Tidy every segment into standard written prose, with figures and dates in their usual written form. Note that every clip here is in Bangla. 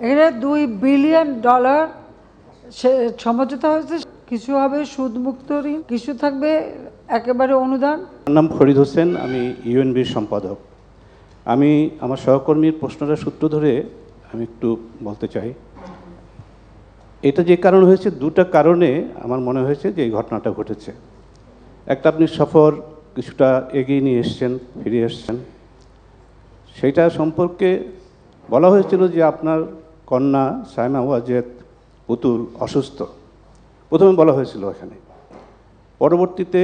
এখানে $2 বিলিয়ন সমঝোতা হয়েছে। কিছু হবে সুদমুক্ত ঋণ, কিছু থাকবে একেবারে অনুদান। আমার নাম ফরিদ হোসেন, আমি ইউএনবির সম্পাদক। আমি আমার সহকর্মীর প্রশ্নটার সূত্র ধরে আমি একটু বলতে চাই। এটা যে কারণ হয়েছে, দুটো কারণে আমার মনে হয়েছে যে এই ঘটনাটা ঘটেছে। একটা, আপনি সফর কিছুটা এগিয়ে নিয়ে এসছেন, ফিরে এসছেন, সেইটা সম্পর্কে বলা হয়েছিল যে আপনার কন্যা সায়মা ওয়াজেদ পুতুল অসুস্থ, প্রথমে বলা হয়েছিল এখানে। পরবর্তীতে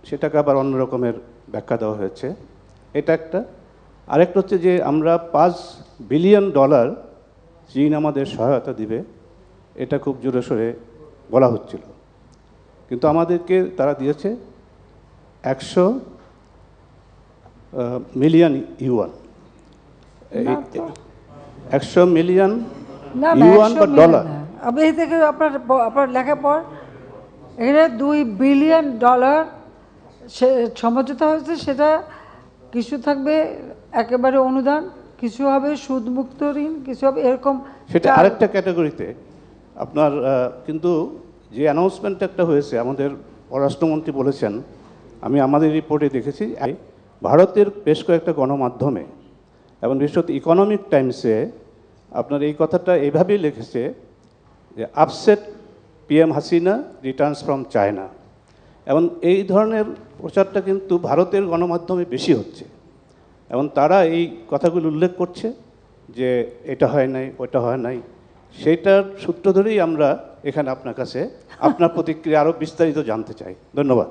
সেটাকে আবার অন্য রকমের ব্যাখ্যা দেওয়া হয়েছে। এটা একটা। আরেকটা হচ্ছে যে আমরা $5 বিলিয়ন চীন আমাদের সহায়তা দিবে, এটা খুব জোরে সোরে বলা হচ্ছিল, কিন্তু আমাদেরকে তারা দিয়েছে 100 মিলিয়ন ইউয়ান। 100 মিলিয়ন ইউয়ান বা ডলার। আপনি এই থেকে আপনার লেখার পর এখানে $2 বিলিয়ন সমঝোতা হয়েছে। সেটা কিছু থাকবে একেবারে অনুদান, কিছু হবে সুদমুক্ত ঋণ, কিছু হবে এরকম। সেটা আরেকটা ক্যাটাগরিতে আপনার। কিন্তু যে অ্যানাউন্সমেন্ট একটা হয়েছে, আমাদের পররাষ্ট্রমন্ত্রী বলেছেন, আমি আমাদের রিপোর্টে দেখেছি, ভারতের বেশ কয়েকটা গণমাধ্যমে এবং বিশেষত ইকোনমিক টাইমসে আপনার এই কথাটা এইভাবেই লিখেছে যে upset PM Hasina Returns from China. এবং এই ধরনের প্রচারটা কিন্তু ভারতের গণমাধ্যমে বেশি হচ্ছে, এবং তারা এই কথাগুলো উল্লেখ করছে যে এটা হয় নাই, ওটা হয় নাই। সেইটার সূত্র ধরেই আমরা এখানে আপনার কাছে আপনার প্রতিক্রিয়া আরও বিস্তারিত জানতে চাই। ধন্যবাদ।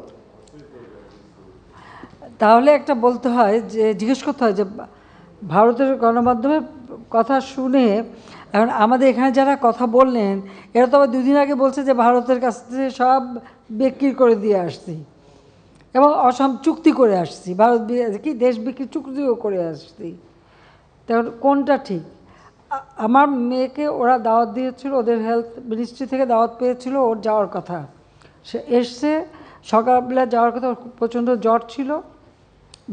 তাহলে একটা বলতে হয় যে, জিজ্ঞেস করতে হয় যে ভারতের গণমাধ্যমের কথা শুনে এখন আমাদের এখানে যারা কথা বললেন, এরা তো আবার 2 দিন আগে বলছে যে ভারতের কাছ থেকে সব বিক্রি করে দিয়ে আসছি এবং চুক্তি করে আসছি, ভারত কি দেশ বিক্রি চুক্তিও করে আসছি। তখন কোনটা ঠিক? আমার মেয়েকে ওরা দাওয়াত দিয়েছিল, ওদের হেলথ মিনিস্ট্রি থেকে দাওয়াত পেয়েছিল, ওর যাওয়ার কথা। সে এসছে, সকালবেলা যাওয়ার কথা, ওর প্রচণ্ড জ্বর ছিল,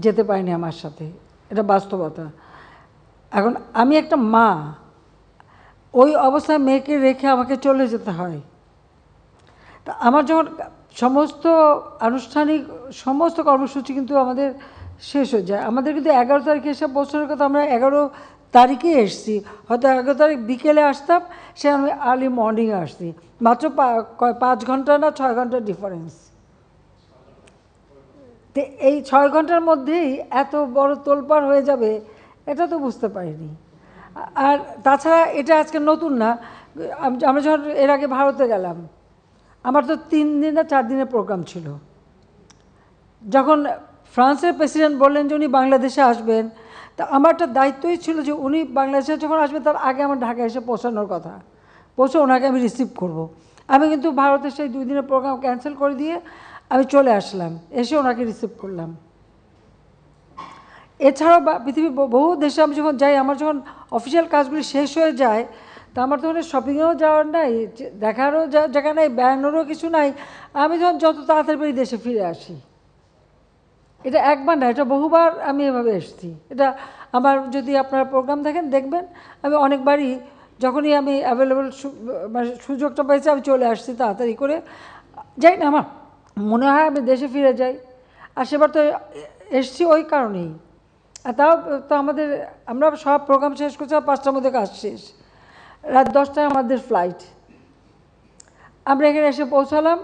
যেতে পারিনি আমার সাথে, এটা বাস্তবতা। এখন আমি একটা মা, ওই অবস্থায় মেয়েকে রেখে আমাকে চলে যেতে হয়। তা আমার যখন সমস্ত আনুষ্ঠানিক সমস্ত কর্মসূচি কিন্তু আমাদের শেষ হয়ে যায়। আমাদের কিন্তু 11 তারিখে এসে পৌঁছানোর কথা, আমরা 11 তারিখে এসছি, হয়তো 11 তারিখ বিকেলে আসতাম, সে আমি আর্লি মর্নিংয়ে আসছি, মাত্র 5 ঘন্টা না 6 ঘন্টার ডিফারেন্স। তো এই 6 ঘন্টার মধ্যেই এত বড় তোলপাড় হয়ে যাবে, এটা তো বুঝতে পারিনি। আর তাছাড়া এটা আজকে নতুন না। আমরা যখন এর আগে ভারতে গেলাম, আমার তো 3 দিন না 4 দিনের প্রোগ্রাম ছিল। যখন ফ্রান্সের প্রেসিডেন্ট বললেন যে উনি বাংলাদেশে আসবেন, তা আমার একটা দায়িত্বই ছিল যে উনি বাংলাদেশে যখন আসবেন তার আগে আমার ঢাকায় এসে পৌঁছানোর কথা, পৌঁছে ওনাকে আমি রিসিভ করব। আমি কিন্তু ভারতের সেই 2 দিনের প্রোগ্রাম ক্যান্সেল করে দিয়ে আমি চলে আসলাম, এসে ওনাকে রিসিভ করলাম। এছাড়াও পৃথিবীর বহু দেশে আমি যখন যাই, আমার যখন অফিসিয়াল কাজগুলি শেষ হয়ে যায়, তা আমার তখন শপিংয়েও যাওয়ার নাই, দেখারও জায়গা নাই, বেড়ানোরও কিছু নাই। আমি যখন যত তাড়াতাড়ি পারি দেশে ফিরে আসি। এটা একবার না, এটা বহুবার আমি এভাবে এসেছি। এটা আমার, যদি আপনারা প্রোগ্রাম দেখেন দেখবেন, আমি অনেকবারই যখনই আমি অ্যাভেলেবল মানে সুযোগটা পেয়েছি আমি চলে আসছি তাড়াতাড়ি করে। যাই না, আমার মনে হয় আমি দেশে ফিরে যাই। আর সেবার তো এসছি ওই কারণেই। আর তাও তো আমরা সব প্রোগ্রাম শেষ করছি, 5টার মধ্যে কাজ শেষ, রাত 10টায় আমাদের ফ্লাইট। আমরা এখানে এসে পৌঁছালাম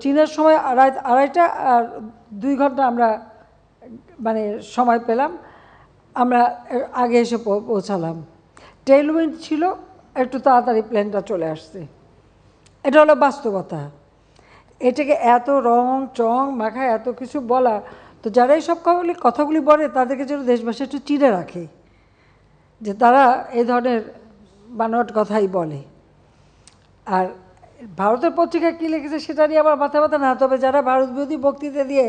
চীনের সময় রাত 2:30, আর 2 ঘন্টা আমরা মানে সময় পেলাম, আমরা আগে এসে পৌঁছালাম। টেইলউইন্ড ছিল, একটু তাড়াতাড়ি প্লেনটা চলে আসছে। এটা হলো বাস্তবতা। এটাকে এত রং চং মাখায় এত কিছু বলা, তো যারা এই সব কথাগুলি বলে তাদেরকে যেন দেশবাসী একটু চিনে রাখে যে তারা এই ধরনের বানোয়াট কথাই বলে। আর ভারতের পত্রিকা কী লিখেছে সেটা নিয়ে আবার মাথা ব্যথা না, তবে যারা ভারত বিরোধী বক্তৃতা দিয়ে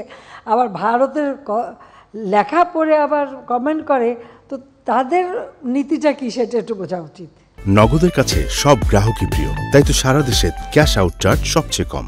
আবার ভারতের লেখা পড়ে আবার কমেন্ট করে, তো তাদের নীতিটা কী সেটা একটু বোঝা উচিত। নগদের কাছে সব গ্রাহকই প্রিয়, তাই তো সারা দেশে ক্যাশ আউট চার্জ সবচেয়ে কম।